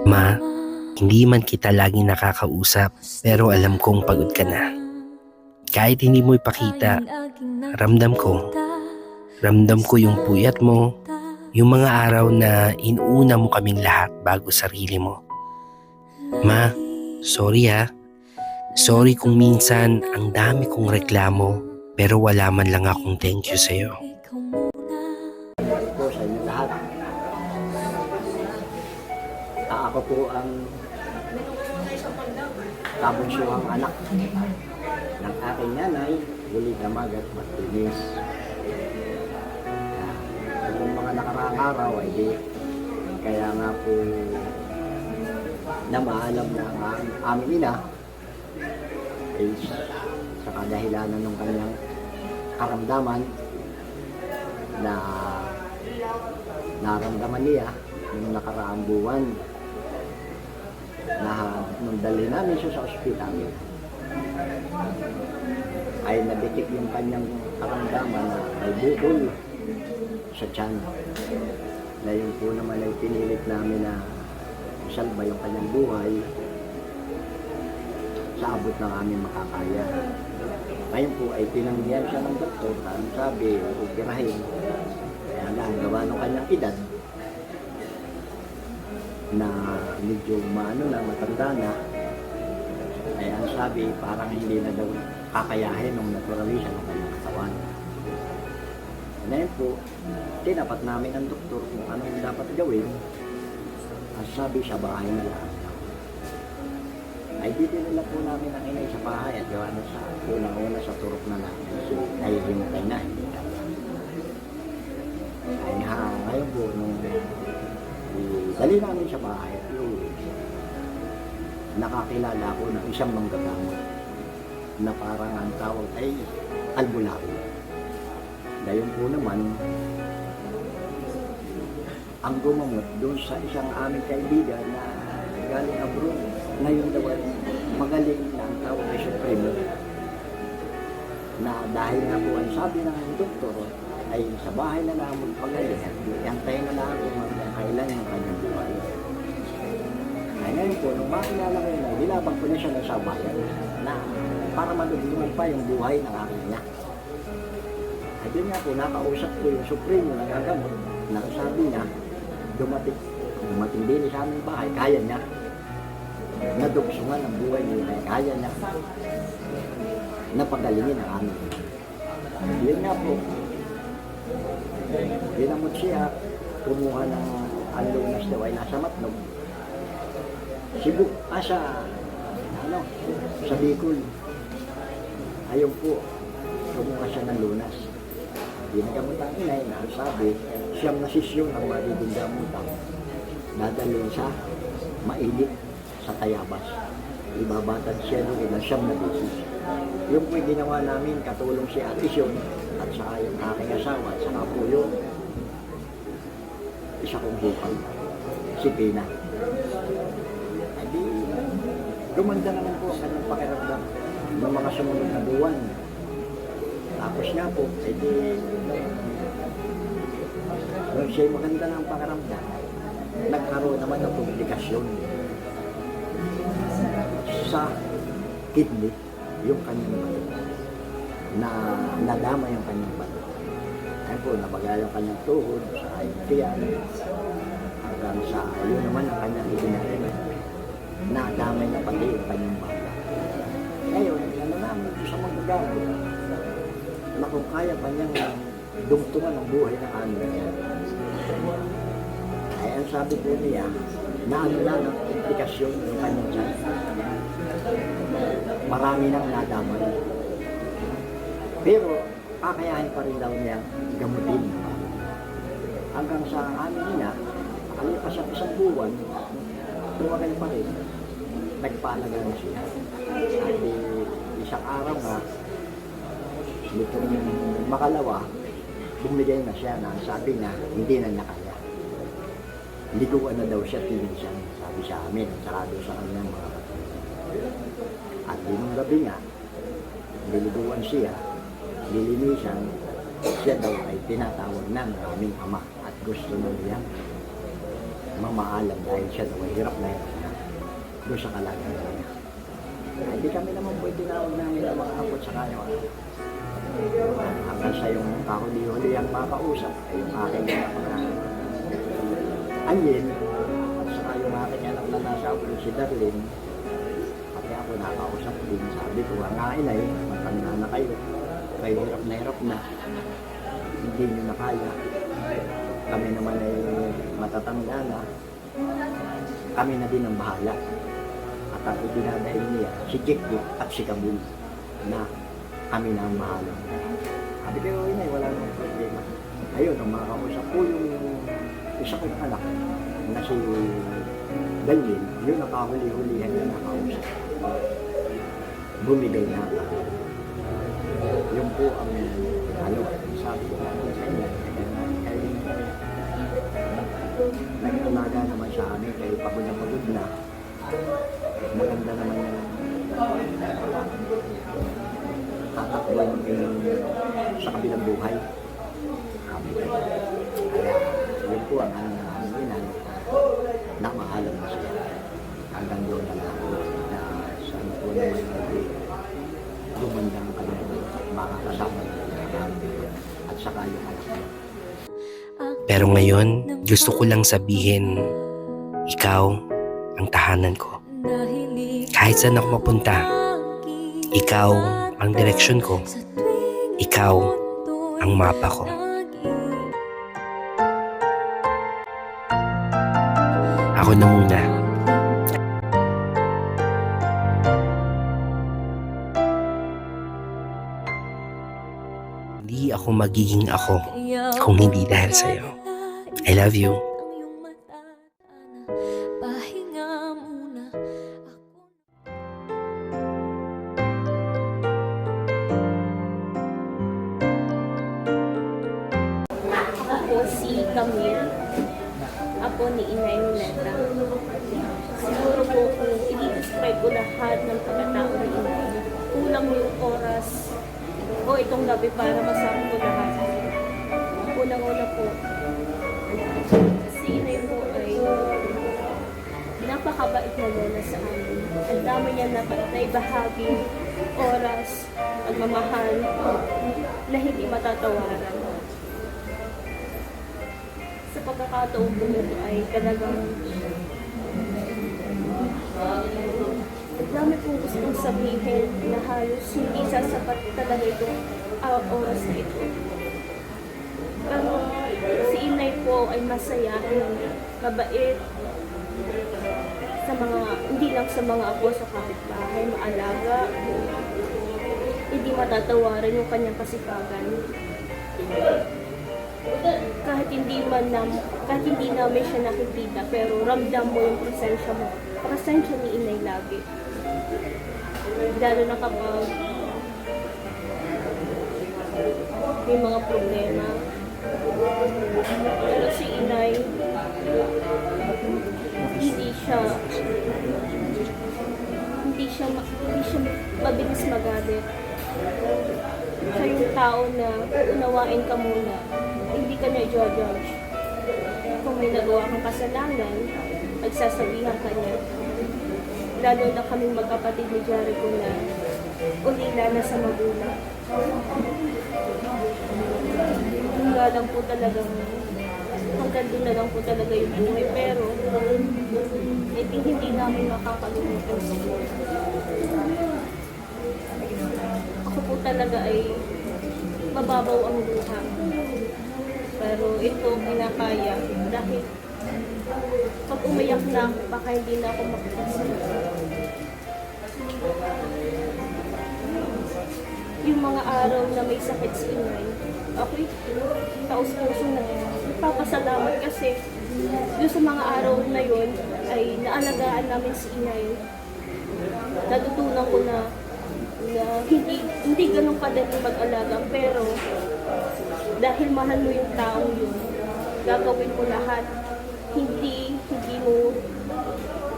Ma, hindi man kita laging nakakausap, pero alam kong pagod ka na. Kahit hindi mo ipakita, ramdam ko. Ramdam ko yung puyat mo, yung mga araw na inuuna mo kaming lahat bago sarili mo. Ma, sorry ha. Sorry kung minsan ang dami kong reklamo, pero wala man lang akong thank you sa'yo. Po sa inyo lahat. Ako po ang kabunsuhang anak ng aking nanay, Willie Damagat Martinez. Itong mga nakaraang araw ay di, kaya nga po na maalam na ang aming ina ay sa kadahilanan ng kanyang karamdaman na naramdaman niya nung nakaraang buwan na nung dali namin siya sa ospital ay nabitik yung kanyang karamdaman na may bukol sa tiyan, na yun po naman ay pinilit namin na salba yung kanyang buhay sa abot ng aming makakaya. Ngayon po ay tinanggihan siya ng doktor, ang sabi, operahin. Kaya lang, gawa ng kanyang edad na medyo matanda na, ay ang sabi, parang hindi na daw kakayahin ng naturalisya ng kanyang katawan. Ngayon po, tinapat namin ang doktor kung anong dapat gawin. Ang sabi, sa bahay na lang. Ay dito nila po namin ang inay sa bahay at gawa na sa unang-una sa turok na lang. Kasi nahihintay na, hindi kaya. Ay ngayon po, nung dali namin sa bahay, nakakilala ko ng isang manggagamot na parang ang tawag ay albularyo. Gayon po naman, ang gumamot doon sa isang aming kaibigan na galing abroad. Ngayon daw ay magaling na ang tawag ay Supremo, na dahil nga po ang sabi ng doktor ay sa bahay na lang magpagaling at iantayin na lang kung kailan yung kanyang buhay. Ay ngayon po, nung makilala ko yun, binabang ko na siya ng sabayan na para madugtong pa yung buhay ng aking niya. Ay din nga po, nakausap ko yung Supremo na gagamot na sabi niya, dumating din sa aming bahay, kaya niya. Nadugsungan ang buhay niya, kaya niya napagalingin ang amin. Yun nga po, ginamot siya, kumuha ng lunas daw ay nasa Matnog, Cebu, sa Bicol. Ayun po, kumuha siya ng lunas. Ginagamot ang inay na sabi, siyang nasisyon ang magiging gamutan, dadalhin sa mainit sa Tayabas. Ibabatad siya doon na siyang nabisis. Yung po'y ginawa namin, katulong si Ate Sion at saka yung aking asawa at saka po yung isa kong hukang, si Pina. Ay di, gumanda naman po ang kanyang pakiramdam ng mga sumunod na buwan. Tapos nga po, ay di, nung siya'y maganda ng pakiramdam, nagkaroon naman ng publikasyon sa kidney, yung kanyang bato, na nadama yung kanyang bato. Ayun po, nabaga yung kanyang tuhod, sa kanyang tiyan, hanggang sa yun naman ang kanyang itinahin, nadamay na pati yung kanyang bato. Ngayon, namin sa magagamit na kung kaya pa niyang dugtungan ang buhay ng amin. Ay ang sabi po niya, na ng implikasyon ng kanyang tiyan. Marami nang nadamay. Pero, kakayahin pa rin daw niya gamutin. Hanggang sa amin niya, nakalipas ang isang buwan, tumagal pa rin, nagpaalaga na siya. At isang araw nga, nitong makalawa, bumigay na siya na sabi niya, hindi na niya kaya. Liguan na daw siya, tinisiyan, sabi sa amin, sarado sa kanyang mga kapatid. At dinong gabi nga, niliguan siya, lilinisan, siya daw ay tinatawag ng aming ama at gusto na niya mamaalam dahil siya daw ay hirap na doon sa kalagayan niya. Hindi kami naman pwede na huwag namin ang mga kapot sa kanya. Hanggang sa yung kahuli-huli ang makausap ay yung aking mga anyin at saka yung aking anak na nasa ulo si Darlene. Pati ako nakausap din. Sabi ko, ang inay, matanda na kayo. Kayo hirap na. Hindi nyo na kaya. Kami naman ay matatanda na. Kami na din ang bahala. At ang idinadain niya, si Jekki at si Kabul na kami na ang bahala. Sabi ko, inay, wala namang problema. Ayun, ang makakausap ko yung isa kong anak na si Daniel, yun nakahuli-hulihan na nakausap. Bumigay na ako. Yung po ang sabi ko natin sa inyo. Nag-alaga naman sa amin, kayo pagod na. Maganda naman yung tatakbuhan sa kabilang buhay. Kaya yun po ang aming inan na maalam na siya. Hanggang doon na lang na saan po naman gumandang kanyang mga kasama at saka yung anak niya. Pero ngayon, gusto ko lang sabihin, ikaw ang tahanan ko. Kahit saan ako mapunta, ikaw ang direksyon ko. Ikaw ang mapa ko. Ako na muna. Hindi ako magiging ako kung hindi dahil sa'yo. I love you. Ako po si Camille. Ako ni Inay Neta. Siguro po kung i-describe ko lahat ng pagkatao ni Inay, kulang yung oras o itong gabi para masabi ko lahat. Unang-una po, si Inay po ay napakabait na lola sa amin. Ang dami niya naibahagi, oras, pagmamahal na hindi matatawaran. Sa pagkakataon ko nito ay talagang ang dami pong gustong sabihin na halos hindi sasapat talaga itong oras na ito. Pero si Inay po ay masayahin, mabait, sa mga, hindi lang sa mga apo sa kapitbahay, maalaga, hindi matatawaran yung kanyang kasipagan. Kahit hindi namin siya nakikita, pero ramdam mo yung presensya ni Inay lagi. Lalo na kapag may mga problema. Pero si Inay, hindi siya mabilis magalit. Siya yung tao na unawain ka muna, hindi ka na i-judge. Kung may nagawa kang kasalanan, magsasabihan ka niya. Lalo na kaming magkapatid ni Jericho na ulila na sa magulang. Hanggang lang po talagang hanggang doon na lang po talaga yung buhay. Pero I think hindi namin makakalimutan siguro. Ako po talaga ay mababaw ang luha. Pero ito kinakaya dahil pag umiyak na ako, baka hindi na ako makakasalita. Yung mga araw na may sakit si Inay, ako'y taos-puso na nagpapasalamat kasi yung sa mga araw na yun ay naalagaan namin si Inay. Natutunan ko na hindi ganun kadali mag-alaga, pero dahil mahal mo yung taong yun, gagawin mo lahat.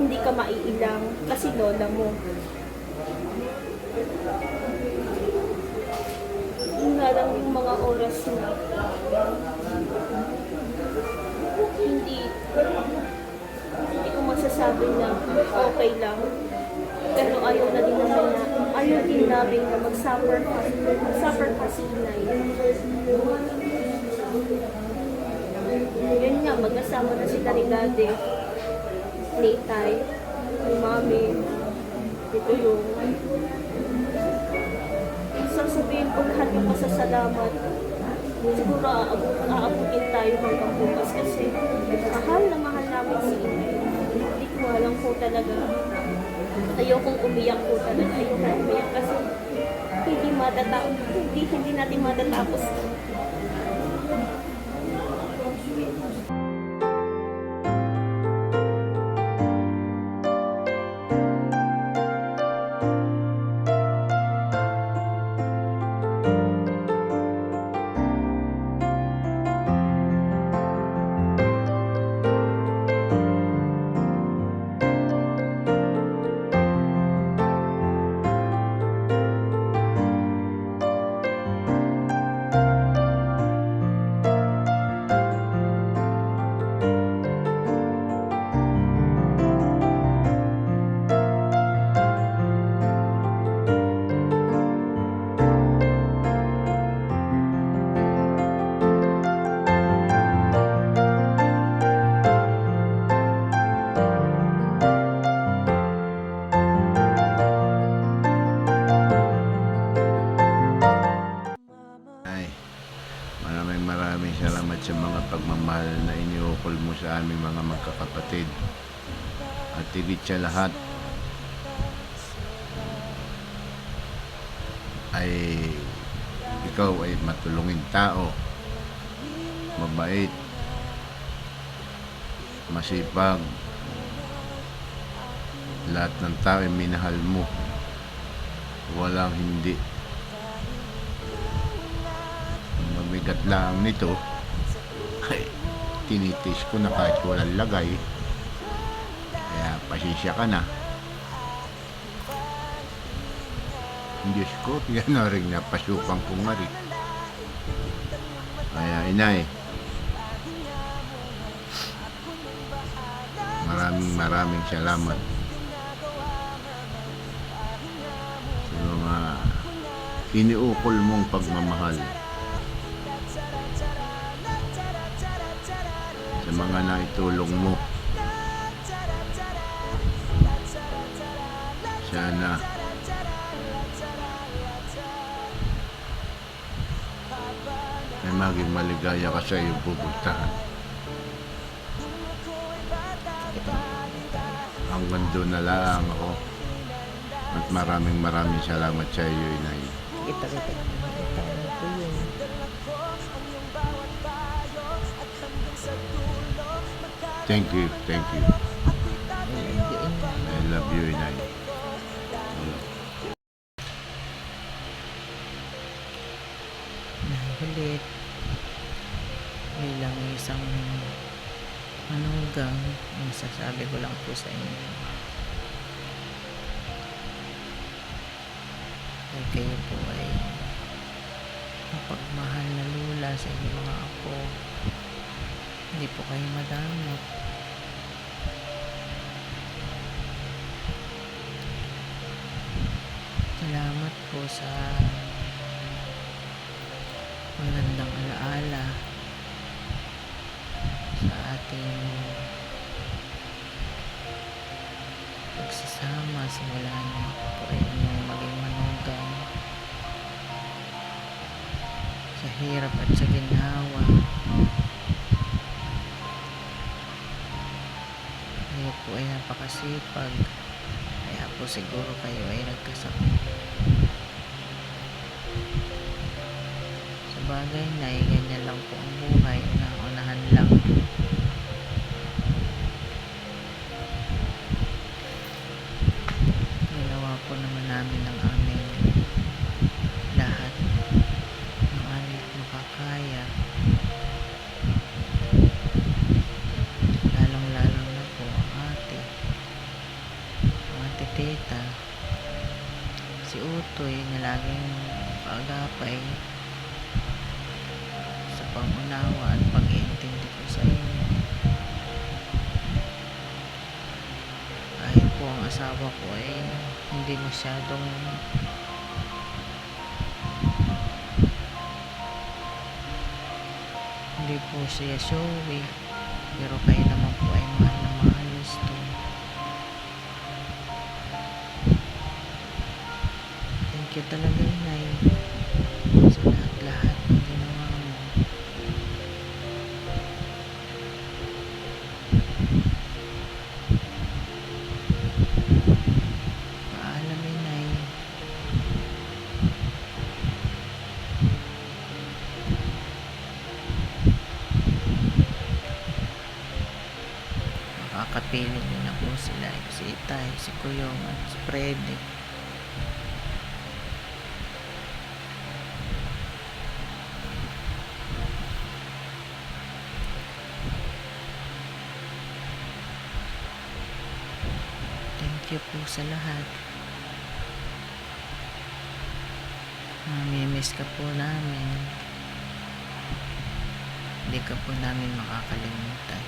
Hindi ka maiilang kasi lola mo. Yun nga lang yung mga oras na nagsasabi na okay lang. Pero ayaw din namin na mag-suffer pa si inay. Yun nga, magkasama na sila ni Daddy, ni Itay, ni Mami, ito yung sasabihin ko lahat ng pasasalamat. Siguro aabutin tayo hanggang bukas kasi mahal na mahal namin si inay. Hindi ko alam po talaga. Ayokong umiyak po talaga. Ayokong umiyak kasi hindi natin matatapos. Ay, maraming salamat sa mga pagmamahal na iniukol mo sa aming mga magkakapatid. At higit sa lahat, ay ikaw ay matulungin tao, mabait, masipag. Lahat ng tao ay minahal mo. Walang hindi. Mabigat lang nito ay tinitis ko na kahit walang lagay, kaya pasensya ka na. Diyos ko, yan na rin napasukan ko nga rin. Kaya inay, maraming salamat sa mga iniukol mong pagmamahal, sa mga naitulong mo. Sana ay maging maligaya ka sa iyong pupuntahan. Hanggang doon na lang ako. At maraming salamat sa iyo, inay. Kita po yun. Thank you. I love you, I love you, Inay. inay. Nakulit. Bilang isang manugang, ang sasabi ko lang po sa inyo. Ay kayo po ay mapagmahal na lula sa inyong mga apo. Hindi po kayo madamot. Salamat po sa magandang alaala sa ating pagsasama simula nung ako po ay inyong maging manugang sa hirap at sa ginhawa. Kayo po ay napakasipag, kaya po siguro kayo ay nagkasakit. Sa bagay na ganyan lang po ang buhay, una-unahan lang. Ginawa po naman namin ang aming lahat ng aming makakaya, lalong-lalong na po ang ate tita, si Utoy na laging paagapay sa pangunawa at pag-iintindi ko sa inyo. asawa ko ay hindi masyadong hindi po siya showy, pero kayo naman po ay mahal na mahal gusto. Thank you talaga, Inay, sa lahat-lahat ng ginawa mo. Paalam, Inay. Makakapiling din na po sila, si Itay, si Kuyong at si Freddy. Thank you po sa lahat. Mamimiss ka po namin. Hindi ka po namin makakalimutan.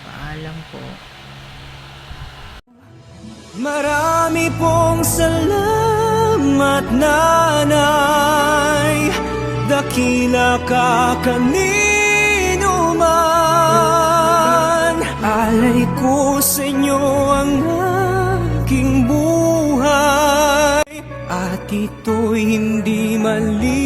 Paalam po. Marami pong salamat, Nanay, dakila ka kanino man. Alay ko sa inyo ang aking buhay, at ito'y hindi mali.